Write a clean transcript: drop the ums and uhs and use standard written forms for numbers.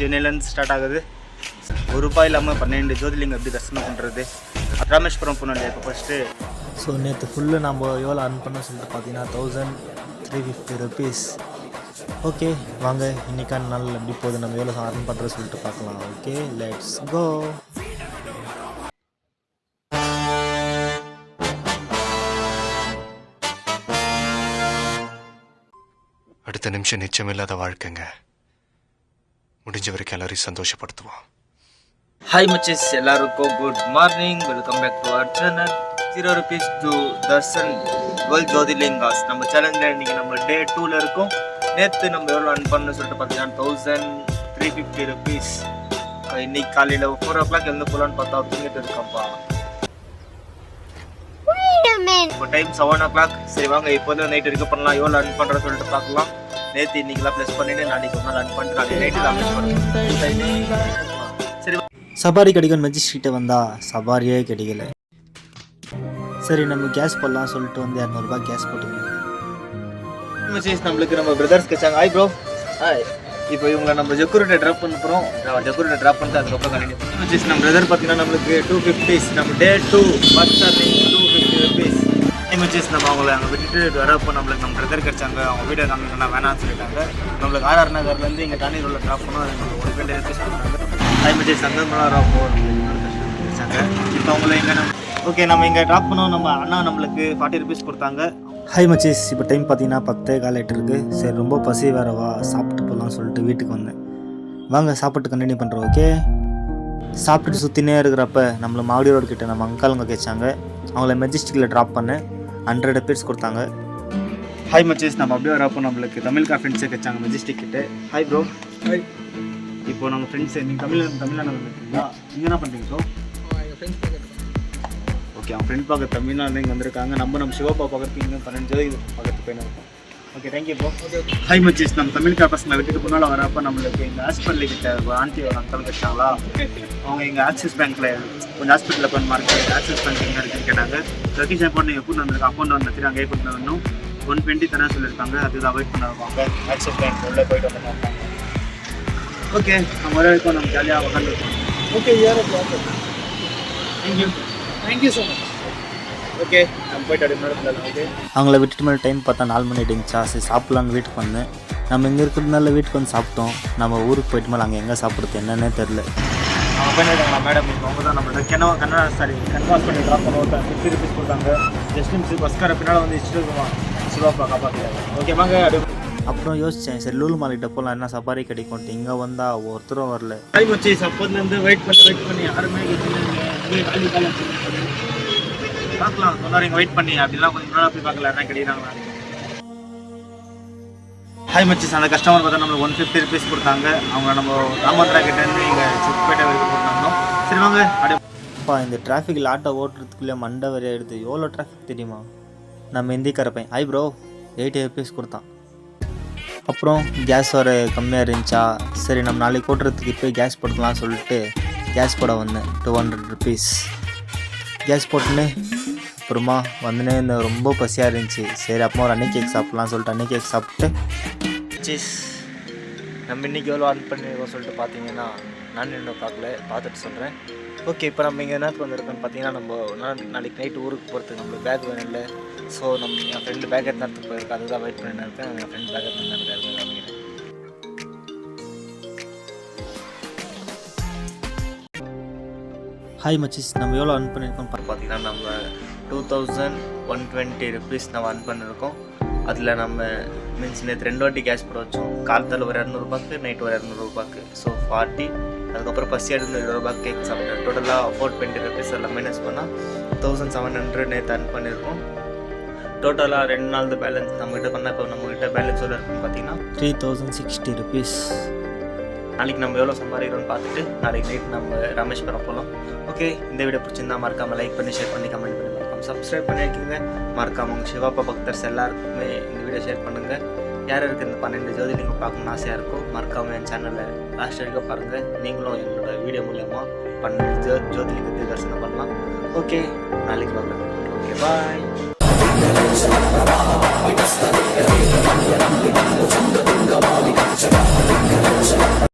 சென்னையிலேருந்து ஸ்டார்ட் ஆகுது. ₹1 இல்லாமல் 12 ஜோதிலிங்கம் எப்படி தரிசனம் பண்ணுறது. ராமேஸ்வரம் போனோம் இல்லையா இப்போ ஃபஸ்ட்டு. ஸோ நேற்று ஃபுல்லு நம்ம எவ்வளோ அர்ன் பண்ண சொல்லிட்டு பார்த்தீங்கன்னா ₹1350. ஓகே வாங்க இன்றைக்கான நாள் எப்படி போகுது, நம்ம எவ்வளோ அர்ன் பண்ணுறது சொல்லிட்டு பார்க்கலாம். Okay let's go. அடுத்த நிமிஷம் நிச்சயமில்லாத வாழ்க்கைங்க. முடிஞ்ச வரைக்கும் எல்லாரையும் சந்தோஷப்படுத்துவோம். ஹாய் மச்சஸ், எல்லாருக்கும் good morning. Welcome back to our channel. ₹0 to darshan world Jyotirlingas. நம்ம சேனலில் இன்றைக்கி நம்ம டே 2ல் இருக்கோம். நேற்று நம்ம எவ்வளோ அர்ன் பண்ணணும்னு சொல்லிட்டு பார்த்தீங்கன்னா ₹1350. இன்னைக்கு காலையில் 4 o'clock எழுந்து போகலான்னு பார்த்தா தூங்கிட்டு இருக்கப்பா. இப்போ டைம் 7 o'clock. சரி வாங்க இப்போதான் நைட் வரைக்கும் பண்ணலாம். எவ்வளோ அர்ன் பண்ணுறோன்னு சொல்லிட்டு பார்க்கலாம். நேற்று இன்னைக்கெல்லாம் ப்ளஸ் பண்ணிட்டு நாளைக்கு ஒரு நாள் அர்ன் பண்ணிட்டு நாளைக்கு நைட்டு தான் ப்ளஸ் பண்ணுறேன். சரி சபாரி கிடைக்கும் மெஜிஸ்ட்ரீட்டை வந்தால் சபாரியே கிடைக்கல. சரி நம்ம கேஸ் போடலாம் சொல்லிட்டு வந்து ₹200 கேஸ் போட்டுக்கணும். நம்மளுக்கு நம்ம பிரதர்ஸ் கிடைச்சாங்க. Hi bro. ஹாய். இப்போ இவங்களை நம்ம ஜெக்கூரிட்ட ட்ராப் பண்ண போகிறோம். ஜெக்கூரிட்ட ட்ராப் பண்ணிட்டு அதுக்கப்புறம் கண்டினியூ பண்ணி நம்ம பிரதர் பார்த்தீங்கன்னா நம்மளுக்கு ₹250. நம்ம டே 2 பஸ் சார்ஜிங் ₹250. நம்ம அவங்கள அங்கே விட்டுட்டு வரப்போ நம்மளுக்கு நம்ம பிரதர் கிடைச்சாங்க. அவங்க வீடியோ காமிக்கணும்னா வேணாம்னு சொல்லிட்டாங்க. நம்மளுக்கு RR நகர்லேருந்து இங்கே தானி ரோட்டில் ட்ராப் பண்ணோம். அது நம்மளுக்கு ₹1 சொல்கிறாங்க. ஹாய் மச்சேஸ், சங்கமலாரப்போ நம்மளுக்கு கிடைச்சாங்க. இப்போ அவங்கள இங்கே ஓகே நம்ம இங்கே ட்ராப் பண்ணோம். நம்ம அண்ணா நம்மளுக்கு ₹40 கொடுத்தாங்க. ஹாய் மச்சீஸ், இப்போ டைம் பார்த்தீங்கன்னா 10:15 இருக்குது. சரி ரொம்ப பசி வேறவா, சாப்பிட்டு போகலான்னு சொல்லிட்டு வீட்டுக்கு வந்தேன். வாங்க சாப்பிட்டு கண்டினியூ பண்ணுறோம். ஓகே சாப்பிட்டுட்டு சுற்றினே இருக்கிறப்ப நம்மளை மாவடி ரோடு கிட்ட நம்ம அங்காளுங்க கேட்சாங்க. அவங்கள மெஜிஸ்டிக்கில் ட்ராப் பண்ணேன். ₹100 கொடுத்தாங்க. ஹாய் மச்சேஸ், நம்ம அப்படியே வரப்போ நம்மளுக்கு தமிழ்கா ஃப்ரெண்ட்ஸே கிடைச்சாங்க மெஜிஸ்டிக் கிட்ட. Hi bro. ஹாய். இப்போ நம்ம ஃப்ரெண்ட்ஸு நீங்கள் தமிழ்நாடு இருக்கீங்களா? நீங்கள் என்ன பண்ணுறீங்க ப்ரோ? ஓகே, அவன் ஃப்ரெண்ட் பார்க்க தமிழ்நாடு இங்கே வந்திருக்காங்க. நம்ம சிவப்பா பார்க்கறதுக்கு இங்கே 12 ஜோதி பார்க்கறதுக்கு போயிருக்கோம். Okay thank you bro. ஹாய் மச்சீஸ், நம்ம தமிழ்கா பசங்களை விட்டுட்டு முன்னால் வரப்போ நம்மளுக்கு எங்கள் ஹாஸ்பிட்டல் கிட்ட ஒரு ஆண்டி ஒரு அங்கிள் கிடைச்சாங்களா. அவங்க எங்கள் ஆக்சிஸ் பேங்க்கில் கொஞ்சம் ஹாஸ்பிட்டலில் போய் மார்க்கு ஆக்சிஸ் பேங்க் எங்கே இருக்குன்னு கேட்டாங்க. லொக்கேஷன் போட்டு நீங்கள் கூட்டு வந்திருக்கோம். அக்கௌண்ட் வந்து அங்கே கூட்டு வரணும். 120 தரேன் சொல்லியிருக்காங்க. அதுதான் அவாய்ட் பண்ணிருக்காங்க. ஆக்சிஸ் பேங்க் உள்ளே போயிட்டு வந்து பார்ப்பாங்க. ஓகே நம்ம வர வரைக்கும் நம்ம ஜாலியாக உட்காந்துருக்கோம். Okay thank you so much. Okay நம்ம போய்ட்டு அப்படி மேலே. ஓகே அவங்கள விட்டுட்டு மேலே டைம் பார்த்தா 4 மணி ஆகிடுச்சா. சரி சாப்பிட்லான்னு வீட்டுக்கு வந்தேன். நம்ம இங்கே இருக்கிறதுனால வீட்டுக்கு வந்து சாப்பிட்டோம். நம்ம ஊருக்கு போயிட்டு மேலே அங்கே எங்கே சாப்பிட்றது என்னன்னே தெரில. அவங்க பண்ணிட்டாங்களா மேடம்? இப்போ அவங்க தான் நம்மளோட கன்வாஸ் பண்ணி ட்ராப் பண்ண ₹50 கொடுத்தாங்க. ஜஸ்ட் மிஸ் பஸ்கார பின்னால் வந்து இஷ்டம் சிவாப்பா காப்பாற்றுறாங்க. ஓகே வாங்க அப்படியே. அப்புறம் யோசித்தேன், சரி லூலு மாலிகிட்ட போகலாம், என்ன சபாரி கிடைக்கும்ட்டு. இங்கே வந்தால் ஒருத்தரும் வரல. ஹாய் மச்சீஸ், அப்போதுலேருந்து வெயிட் பண்ணி யாருமே பார்க்கலாம் சொன்னார். இங்கே வெயிட் பண்ணி அப்படிலாம் கொஞ்சம் முன்னாடி போய் பார்க்கல என்ன கிடைக்கிறாங்களா. ஹாய் மச்சீஸ், அந்த கஸ்டமர் பார்த்தா நம்மளுக்கு ₹150 கொடுத்தாங்க. அவங்க நம்ம ராமந்திரா கிட்டேருந்து இங்கே சிப்பேட்டை வரைக்கும் போட்டுருந்தோம். சரி வாங்க அப்படியே. அப்பா இந்த டிராஃபிக்கில் ஆட்டோ ஓட்டுறதுக்குள்ளே மண்டை வரையா எடுத்து எவ்வளோ டிராஃபிக் தெரியுமா. நம்ம இந்திக்கார பையன் ஹாய் ப்ரோ ₹80 கொடுத்தான். அப்புறம் கேஸ் வர கம்மியாக இருந்துச்சா, சரி நம்ம நாளைக்கு ஓட்டுறதுக்கு போய் கேஸ் போட்டுக்கலாம்னு சொல்லிட்டு கேஸ் போட வந்தேன். ₹200 கேஸ் போட்டுன்னு அப்புறமா வந்துனே இந்த ரொம்ப பசியாக இருந்துச்சு. சரி அப்புறமா ஒரு அன்னி கேக் சாப்பிட்லான்னு சொல்லிட்டு அன்னி கேக் சாப்பிட்டு சீஸ் நம்ம இன்றைக்கி எவ்வளோ அர்ன் பண்ணிருக்கோம் சொல்லிட்டு பார்த்தீங்கன்னா நான் இன்னும் பார்த்துட்டு சொல்கிறேன். ஓகே இப்போ நம்ம இங்கே என்னத்துக்கு வந்திருக்கோன்னு பார்த்தீங்கன்னா நம்ம நாளைக்கு நைட்டு ஊருக்கு போகிறதுக்கு நம்மளுக்கு பேக் வேணும் இல்லை. ஸோ என் ஃப்ரெண்டு பேக் எடுத்து நேரத்துக்கு போயிருக்கேன். அதுதான் வெயிட் பண்ணிட்டு இருக்கேன். என் ஃப்ரெண்ட் பேக் எடுத்து நேரத்துக்கு காமிக்கிறேன். ஹாய் மச்சிஸ், நம்ம எவ்வளோ அர்ன் பண்ணியிருக்கோம் பார்த்தீங்கன்னா நம்ம ₹2120 நம்ம அர்ன் பண்ணியிருக்கோம். அதில் நம்ம மீன்ஸ் நேற்று 2 வாட்டி கேஷ் போட வச்சோம். காலத்தில் ஒரு ₹200, நைட்டு ஒரு ₹200. ஸோ 40. அதுக்கப்புறம் பசி எடுத்து ₹20 கேக் சாப்பிட்டேன். டோட்டலாக ₹420 எல்லாம் மைனஸ் பண்ணால் 1700 நேற்று அர்ன் பண்ணியிருக்கோம். டோட்டலாக 2 நாள் பேலன்ஸ் நம்மகிட்ட பண்ணால் இப்போ நம்மகிட்ட பேலன்ஸ் எவ்வளோ இருக்குன்னு பார்த்தீங்கன்னா ₹3060. நாளைக்கு நம்ம எவ்வளோ சம்பாதிக்கிறோம்னு பார்த்துட்டு நாளைக்கு நைட் நம்ம ராமேஸ்வரம் போகலாம். ஓகே இந்த வீடியோ பிடிச்சிருந்தா மறக்காமல் லைக் பண்ணி ஷேர் பண்ணி கமெண்ட் பண்ணி மறக்காமல் சப்ஸ்கிரைப் பண்ணியிருக்கீங்க. மறக்காமல் உங்கள் சிவாப்பா பக்தர்ஸ் எல்லாருக்குமே இந்த வீடியோ ஷேர் பண்ணுங்கள். யார் இருக்குது இந்த 12 ஜோதிலிங்கம் பார்க்கணும்னு ஆசையாக இருக்கும். மறக்காமல் என் சேனலில் லாஸ்ட் வரைக்கும் பாருங்கள். நீங்களும் என்னோடய வீடியோ மூலயமா 12 ஜோதிலிங்கத்தை தரிசனம் பண்ணலாம். ஓகே நாளைக்கு பார்க்குறேன். Okay bye.